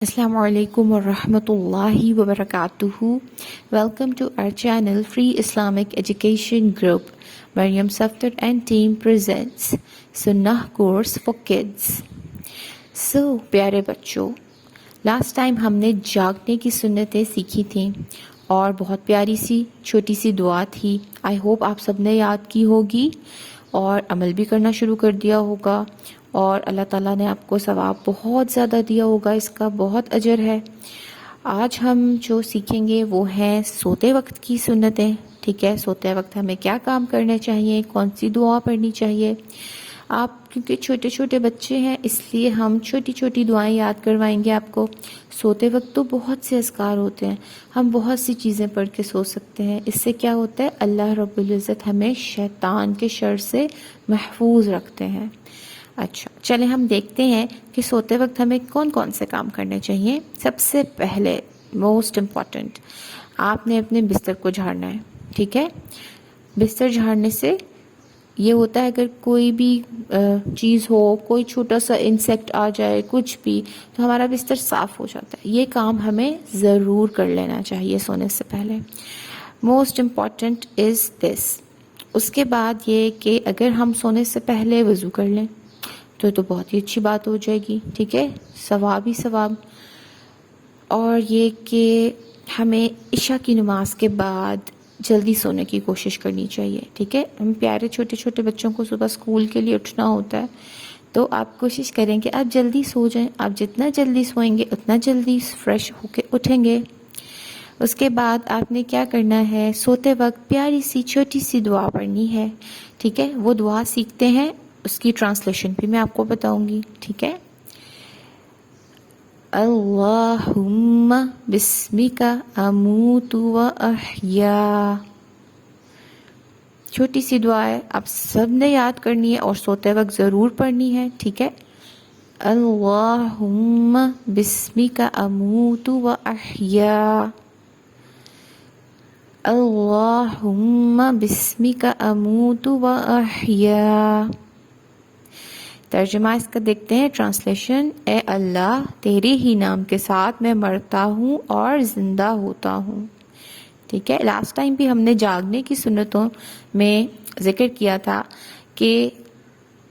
Assalamu alaikum wa rahmatullahi wa barakatuhu. Welcome to our channel Free Islamic Education Group. Mariam Safdar and team presents Sunnah course for kids. So प्यारे बच्चों, last time हमने जागने की सुन्नतें सीखी थी और बहुत प्यारी सी छोटी सी दुआ थी. आई होप आप सब ने याद की होगी और अमल भी करना शुरू कर दिया होगा और अल्लाह ताला ने आपको सवाब बहुत ज़्यादा दिया होगा, इसका बहुत अजर है. आज हम जो सीखेंगे वो हैं सोते वक्त की सुन्नतें. ठीक है, सोते वक्त हमें क्या काम करने चाहिए, कौन सी दुआ पढ़नी चाहिए. आप क्योंकि छोटे छोटे बच्चे हैं इसलिए हम छोटी छोटी दुआएं याद करवाएंगे आपको. सोते वक्त तो बहुत से अज़कार होते हैं, हम बहुत सी चीज़ें पढ़ के सो सकते हैं. इससे क्या होता है, अल्लाह रब्बुल इज़्ज़त हमें शैतान के शर से महफूज रखते हैं. अच्छा, चले हम देखते हैं कि सोते वक्त हमें कौन कौन से काम करने चाहिए. सबसे पहले मोस्ट इम्पॉर्टेंट, आपने अपने बिस्तर को झाड़ना है. ठीक है, बिस्तर झाड़ने से ये होता है अगर कोई भी चीज़ हो, कोई छोटा सा इंसेक्ट आ जाए, कुछ भी, तो हमारा बिस्तर साफ़ हो जाता है. ये काम हमें ज़रूर कर लेना चाहिए सोने से पहले. Most important is this. उसके बाद ये कि अगर हम सोने से पहले वज़ू कर लें तो बहुत ही अच्छी बात हो जाएगी. ठीक है, सवाब ही सवाब. और ये कि हमें इशा की नमाज के बाद जल्दी सोने की कोशिश करनी चाहिए. ठीक है, हम प्यारे छोटे छोटे बच्चों को सुबह स्कूल के लिए उठना होता है, तो आप कोशिश करें कि आप जल्दी सो जाएं. आप जितना जल्दी सोएंगे उतना जल्दी फ्रेश होके उठेंगे. उसके बाद आपने क्या करना है, सोते वक्त प्यारी सी छोटी सी दुआ पढ़नी है. ठीक है, वो दुआ सीखते हैं, उसकी ट्रांसलेशन भी मैं आपको बताऊंगी. ठीक है, अल्लाहुम्मा बिस्मिका अमूतु व अहया. छोटी सी दुआ है, आप सब ने याद करनी है और सोते वक्त ज़रूर पढ़नी है. ठीक है, अल्लाहुम्मा बिस्मिका अमूतु व अहया. अल्लाहुम्मा बिस्मिका अमूतु व अहया. तर्जुमा इसका देखते हैं, ट्रांसलेशन. ए अल्लाह, तेरे ही नाम के साथ मैं मरता हूँ और ज़िंदा होता हूँ. ठीक है, लास्ट टाइम भी हमने जागने की सुन्नतों में जिक्र किया था कि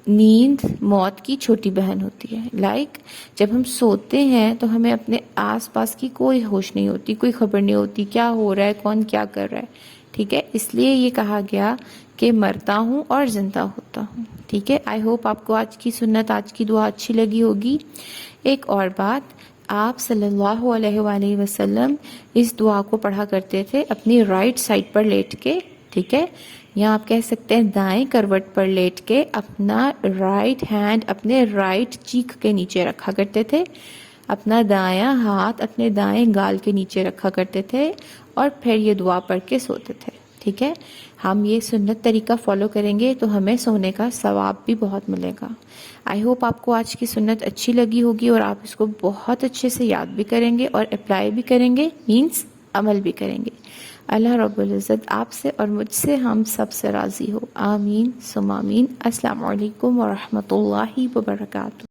नींद मौत की छोटी बहन होती है. लाइक जब हम सोते हैं तो हमें अपने आसपास की कोई होश नहीं होती, कोई खबर नहीं होती क्या हो रहा है, कौन क्या कर रहा है. ठीक है, इसलिए ये कहा गया कि मरता हूँ और ज़िंदा होता हूँ. ठीक है, आई होप आपको आज की सुन्नत, आज की दुआ अच्छी लगी होगी. एक और बात, आप सल्लल्लाहु अलैहि वसल्लम इस दुआ को पढ़ा करते थे अपनी राइट साइड पर लेट के. ठीक है, या आप कह सकते हैं दाएं करवट पर लेट के अपना राइट हैंड अपने राइट चीक के नीचे रखा करते थे, अपना दायां हाथ अपने दाएं गाल के नीचे रखा करते थे और फिर ये दुआ पढ़ के सोते थे. ठीक है, हम ये सुन्नत तरीका फॉलो करेंगे तो हमें सोने का सवाब भी बहुत मिलेगा. आई होप आपको आज की सुन्नत अच्छी लगी होगी और आप इसको बहुत अच्छे से याद भी करेंगे और अप्लाई भी करेंगे, मीन्स अमल भी करेंगे. अल्लाह रब्बुल इज़्ज़त आपसे और मुझसे हम सब से राज़ी हो. आमीन सुम आमीन. अस्सलामु अलैकुम व रहमतुल्लाहि व बरकातुहू.